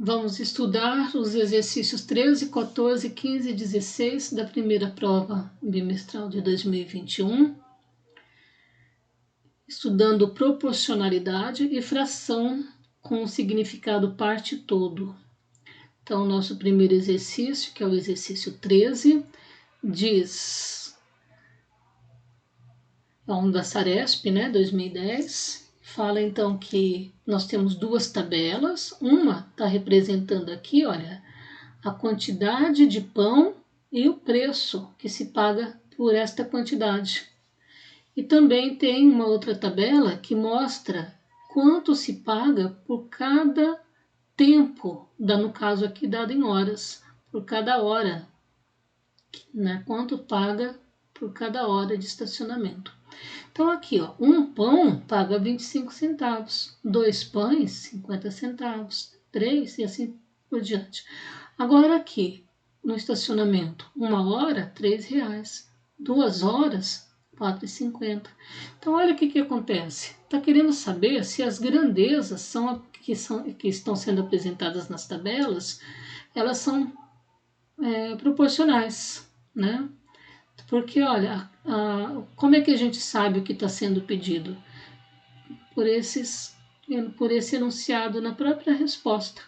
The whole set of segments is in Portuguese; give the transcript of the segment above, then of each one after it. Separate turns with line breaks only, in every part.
Vamos estudar os exercícios 13, 14, 15 e 16 da primeira prova bimestral de 2021, estudando proporcionalidade e fração com o significado parte todo. Então, nosso primeiro exercício, que é o exercício 13, diz, é um da Saresp, 2010, fala então que nós temos duas tabelas, uma está representando aqui, olha, a quantidade de pão e o preço que se paga por esta quantidade. E também tem uma outra tabela que mostra quanto se paga por cada tempo, no caso aqui dado em horas, por cada hora, quanto paga por cada hora de estacionamento. Então aqui, um pão paga 25 centavos, 2 pães 50 centavos, 3 e assim por diante. Agora aqui, no estacionamento, 1 hora, R$3, 2 horas, R$4,50. Então olha o que acontece. Está querendo saber se as grandezas que estão sendo apresentadas nas tabelas, elas são proporcionais, Porque, olha, como é que a gente sabe o que está sendo pedido? Por esse enunciado na própria resposta.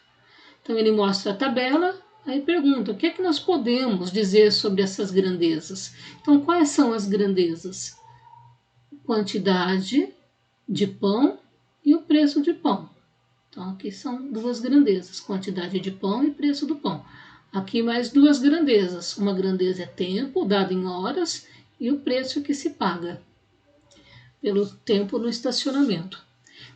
Então, ele mostra a tabela, aí pergunta, o que é que nós podemos dizer sobre essas grandezas? Então, quais são as grandezas? Quantidade de pão e o preço de pão. Então, aqui são duas grandezas, quantidade de pão e preço do pão. Aqui mais duas grandezas. Uma grandeza é tempo, dado em horas, e o preço que se paga pelo tempo no estacionamento.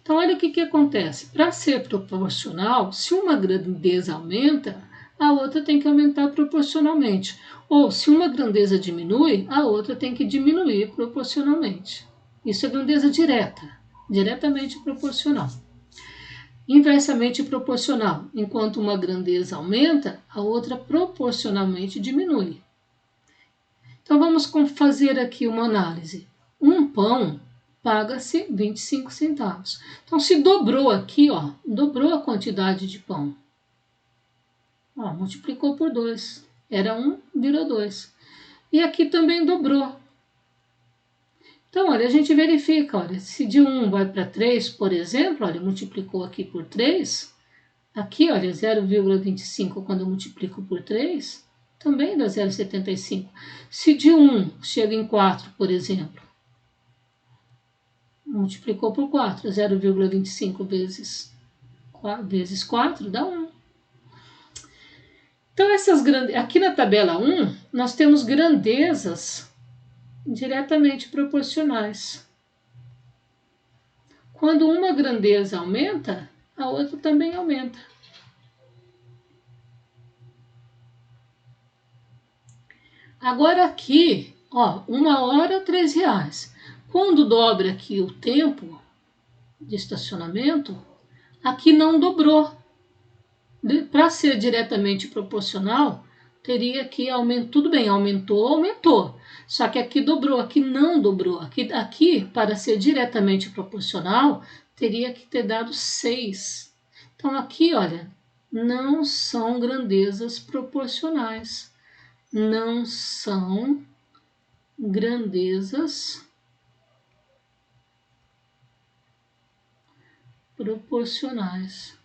Então, olha o que acontece. Para ser proporcional, se uma grandeza aumenta, a outra tem que aumentar proporcionalmente. Ou, se uma grandeza diminui, a outra tem que diminuir proporcionalmente. Isso é grandeza direta, diretamente proporcional. Inversamente proporcional, enquanto uma grandeza aumenta, a outra proporcionalmente diminui. Então vamos fazer aqui uma análise. Um pão paga-se 25 centavos. Então se dobrou aqui, dobrou a quantidade de pão. Multiplicou por 2. Era 1, virou 2. E aqui também dobrou. Então, olha, a gente verifica, olha, se de 1 vai para 3, por exemplo, olha, multiplicou aqui por 3, aqui, olha, 0,25 quando eu multiplico por 3, também dá 0,75. Se de 1 chega em 4, por exemplo, multiplicou por 4, 0,25 vezes 4 dá 1. Então, aqui na tabela 1, nós temos grandezas diretamente proporcionais. Quando uma grandeza aumenta, a outra também aumenta. Agora aqui, 1 hora, R$3. Quando dobra aqui o tempo de estacionamento, aqui não dobrou. Para ser diretamente proporcional, teria que aumentar. Tudo bem, aumentou. Só que aqui dobrou, aqui não dobrou. Aqui, para ser diretamente proporcional, teria que ter dado 6. Então aqui, olha, não são grandezas proporcionais. Não são grandezas proporcionais.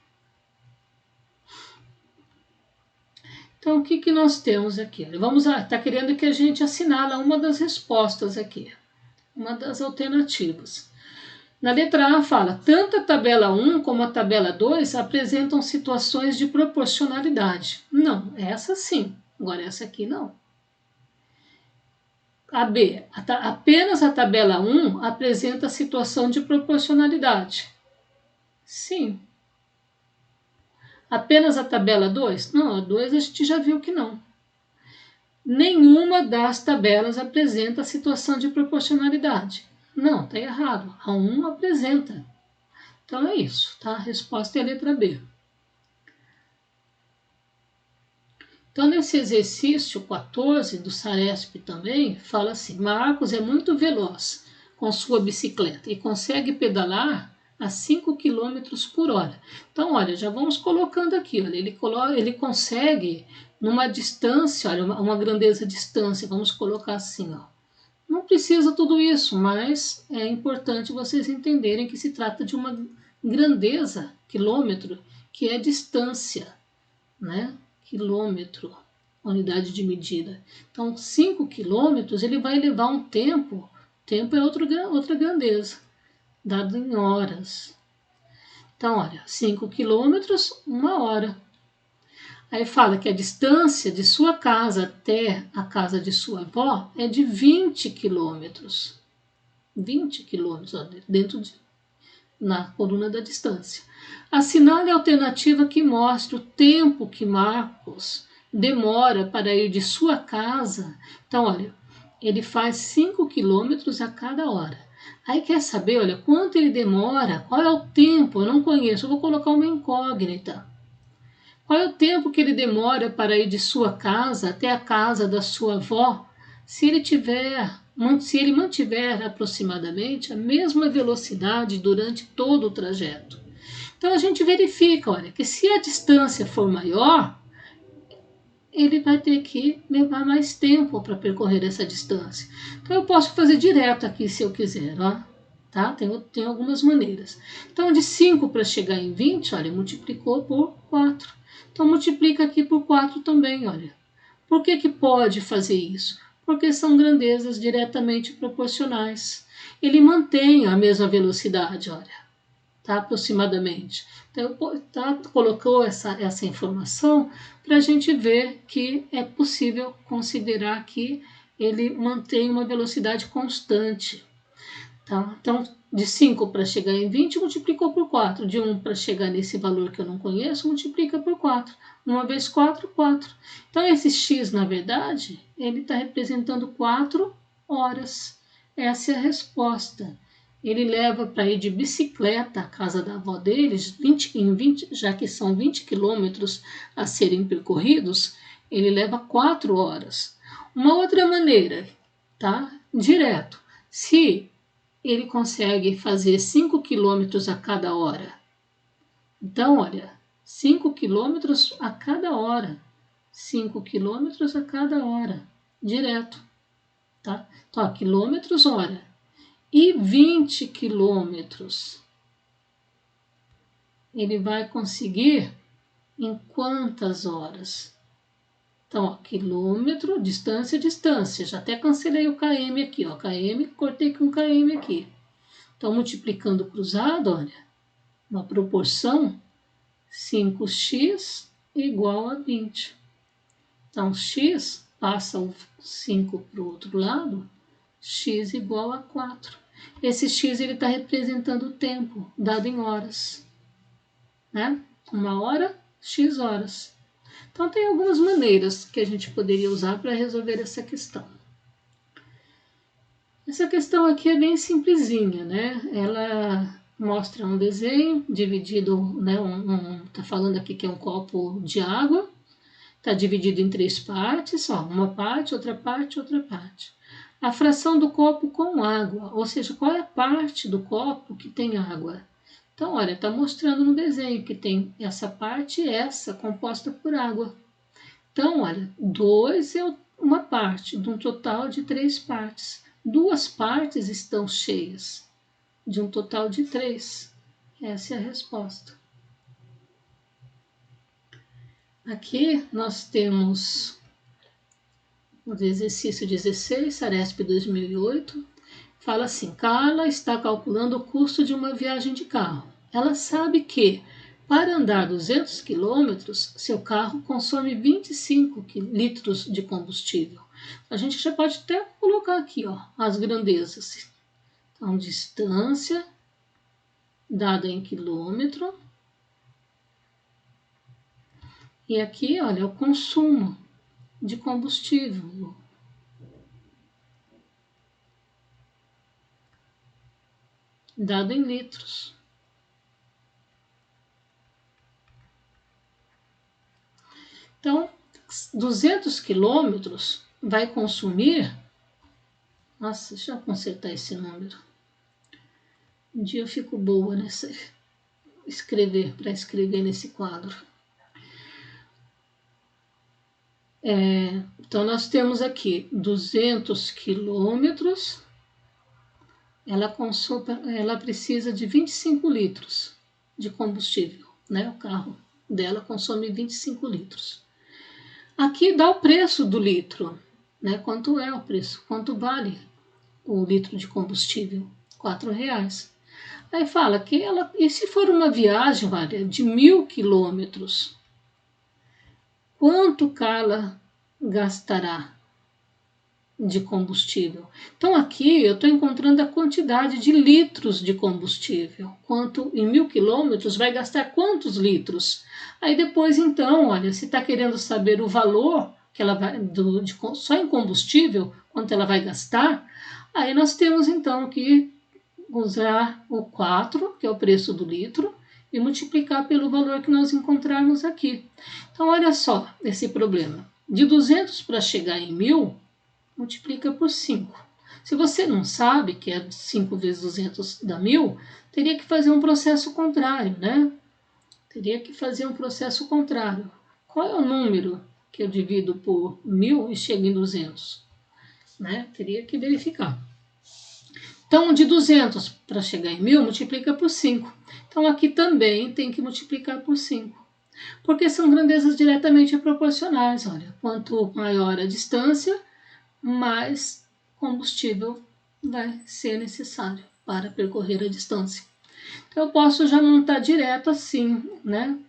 Então, o que nós temos aqui? Está querendo que a gente assinale uma das respostas aqui, uma das alternativas. Na letra A fala, tanto a tabela 1 como a tabela 2 apresentam situações de proporcionalidade. Não, essa sim, agora essa aqui não. A B, apenas a tabela 1 apresenta a situação de proporcionalidade. Sim. Apenas a tabela 2? Não, a 2 a gente já viu que não. Nenhuma das tabelas apresenta a situação de proporcionalidade. Não, está errado. A 1 apresenta. Então é isso, tá? A resposta é a letra B. Então, nesse exercício 14 do Saresp também, fala assim, Marcos é muito veloz com sua bicicleta e consegue pedalar a 5 km por hora. Então, olha, já vamos colocando aqui, olha, ele consegue numa distância, olha, uma grandeza distância, vamos colocar assim, ó. Não precisa tudo isso, mas é importante vocês entenderem que se trata de uma grandeza, quilômetro, que é distância, né? Quilômetro, unidade de medida. Então, 5 quilômetros, ele vai levar um tempo. Tempo é outra grandeza, dado em horas. Então, olha, 5 quilômetros, 1 hora. Aí fala que a distância de sua casa até a casa de sua avó é de 20 quilômetros. 20 quilômetros, na coluna da distância. Assinale a alternativa que mostra o tempo que Marcos demora para ir de sua casa. Então, olha, ele faz 5 quilômetros a cada hora. Aí quer saber, olha, quanto ele demora, qual é o tempo, eu não conheço, eu vou colocar uma incógnita. Qual é o tempo que ele demora para ir de sua casa até a casa da sua avó, se ele mantiver aproximadamente a mesma velocidade durante todo o trajeto? Então a gente verifica, olha, que se a distância for maior, ele vai ter que levar mais tempo para percorrer essa distância. Então eu posso fazer direto aqui se eu quiser, ó. Tá? Tem algumas maneiras. Então de 5 para chegar em 20, olha, multiplicou por 4. Então multiplica aqui por 4 também, olha. Por que pode fazer isso? Porque são grandezas diretamente proporcionais. Ele mantém a mesma velocidade, olha, tá? Aproximadamente. Então, colocou essa informação para a gente ver que é possível considerar que ele mantém uma velocidade constante. Tá? Então, de 5 para chegar em 20, multiplicou por 4. De 1 para chegar nesse valor que eu não conheço, multiplica por 4. 1 vezes 4, 4. Então, esse x, na verdade, ele está representando 4 horas. Essa é a resposta. Ele leva para ir de bicicleta à casa da avó deles, já que são 20 quilômetros a serem percorridos, ele leva 4 horas. Uma outra maneira, tá? Direto. Se ele consegue fazer 5 quilômetros a cada hora. Então, olha, 5 quilômetros a cada hora. 5 quilômetros a cada hora, direto. Tá? Então, ó, quilômetros hora. E 20 quilômetros. Ele vai conseguir em quantas horas? Então, ó, quilômetro, distância, distância. Já até cancelei o km aqui, ó. Km, cortei com km aqui. Então, multiplicando cruzado, olha, uma proporção, 5x igual a 20. Então, x passa o 5 para o outro lado, x igual a 4. Esse x está representando o tempo, dado em horas. Né? 1 hora, x horas. Então, tem algumas maneiras que a gente poderia usar para resolver essa questão. Essa questão aqui é bem simplesinha, né? Ela mostra um desenho dividido, né? Tá falando aqui que é um copo de água, tá dividido em 3 partes, ó, uma parte, outra parte, outra parte. A fração do copo com água, ou seja, qual é a parte do copo que tem água? Então, olha, tá mostrando no desenho que tem essa parte e essa composta por água. Então, olha, 2 é uma parte de um total de 3 partes. 2 partes estão cheias, de um total de 3. Essa é a resposta. Aqui nós temos o exercício 16, Saresp 2008. Fala assim, Carla está calculando o custo de uma viagem de carro. Ela sabe que, para andar 200 quilômetros, seu carro consome 25 litros de combustível. A gente já pode até colocar aqui, ó, as grandezas. Então, distância dada em quilômetro. E aqui, olha, o consumo de combustível. Dado em litros. Então, 200 quilômetros vai consumir... Nossa, deixa eu consertar esse número. Um dia eu fico boa nessa para escrever nesse quadro. Então, nós temos aqui 200 quilômetros, ela precisa de 25 litros de combustível, né? O carro dela consome 25 litros. Aqui dá o preço do litro, né? Quanto é o preço? Quanto vale o litro de combustível? R$4. Aí fala que e se for uma viagem, olha, de 1.000 quilômetros, quanto Carla gastará de combustível? Então aqui eu estou encontrando a quantidade de litros de combustível. Quanto em 1.000 quilômetros vai gastar quantos litros? Aí depois então, olha, se está querendo saber o valor que ela vai só em combustível, quanto ela vai gastar, aí nós temos então que usar o 4, que é o preço do litro, e multiplicar pelo valor que nós encontrarmos aqui. Então, olha só esse problema. De 200 para chegar em 1.000, multiplica por 5. Se você não sabe que é 5 vezes 200 dá 1.000, teria que fazer um processo contrário, né? Teria que fazer um processo contrário. Qual é o número que eu divido por 1.000 e chego em 200? Né? Teria que verificar. Então, de 200 para chegar em 1.000, multiplica por 5. Então, aqui também tem que multiplicar por 5. Porque são grandezas diretamente proporcionais. Olha, quanto maior a distância, mais combustível vai ser necessário para percorrer a distância. Então, eu posso já montar direto assim, né?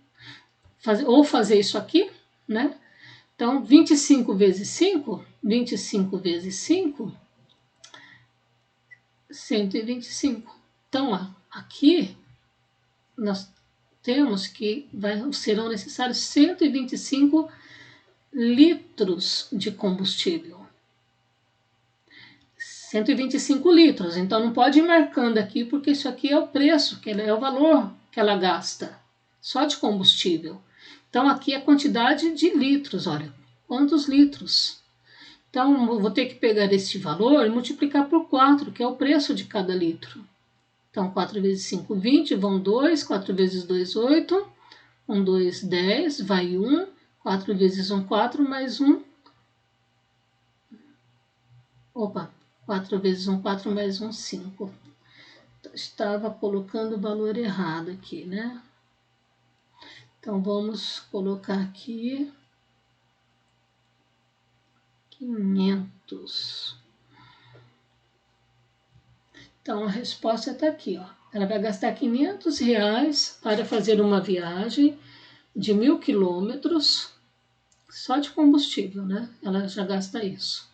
Ou fazer isso aqui, né? Então, 25 vezes 5, 25 vezes 5, 125. Então, ó, aqui nós temos que serão necessários 125 litros de combustível. 125 litros. Então, não pode ir marcando aqui, porque isso aqui é o preço, é o valor que ela gasta, só de combustível. Então, aqui é a quantidade de litros, olha, quantos litros? Então, eu vou ter que pegar este valor e multiplicar por 4, que é o preço de cada litro. Então, 4 vezes 5, 20, vão 2, 4 vezes 2, 8, 1, 2, 10, vai 1, 4 vezes 1, 4, mais 1. Opa, 4 vezes 1, 4, mais 1, 5. Estava colocando o valor errado aqui, né? Então, vamos colocar aqui 500. Então, a resposta está aqui, ó. Ela vai gastar R$500 para fazer uma viagem de 1.000 quilômetros só de combustível, né? Ela já gasta isso.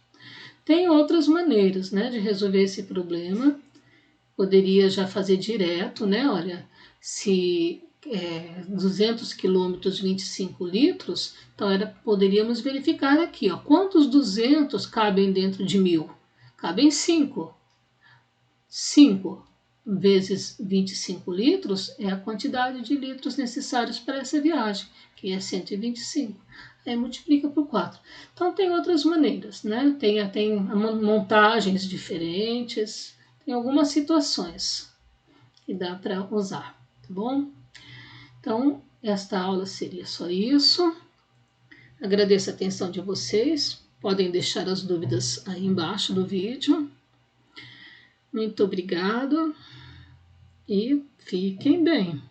Tem outras maneiras, né, de resolver esse problema. Poderia já fazer direto, né? Olha, se 200 quilômetros, 25 litros, então poderíamos verificar aqui, ó, quantos 200 cabem dentro de 1.000? Cabem 5. 5 vezes 25 litros é a quantidade de litros necessários para essa viagem, que é 125. Aí multiplica por 4. Então, tem outras maneiras, né? Tem montagens diferentes, tem algumas situações que dá para usar, tá bom? Então, esta aula seria só isso. Agradeço a atenção de vocês. Podem deixar as dúvidas aí embaixo do vídeo. Muito obrigado e fiquem bem.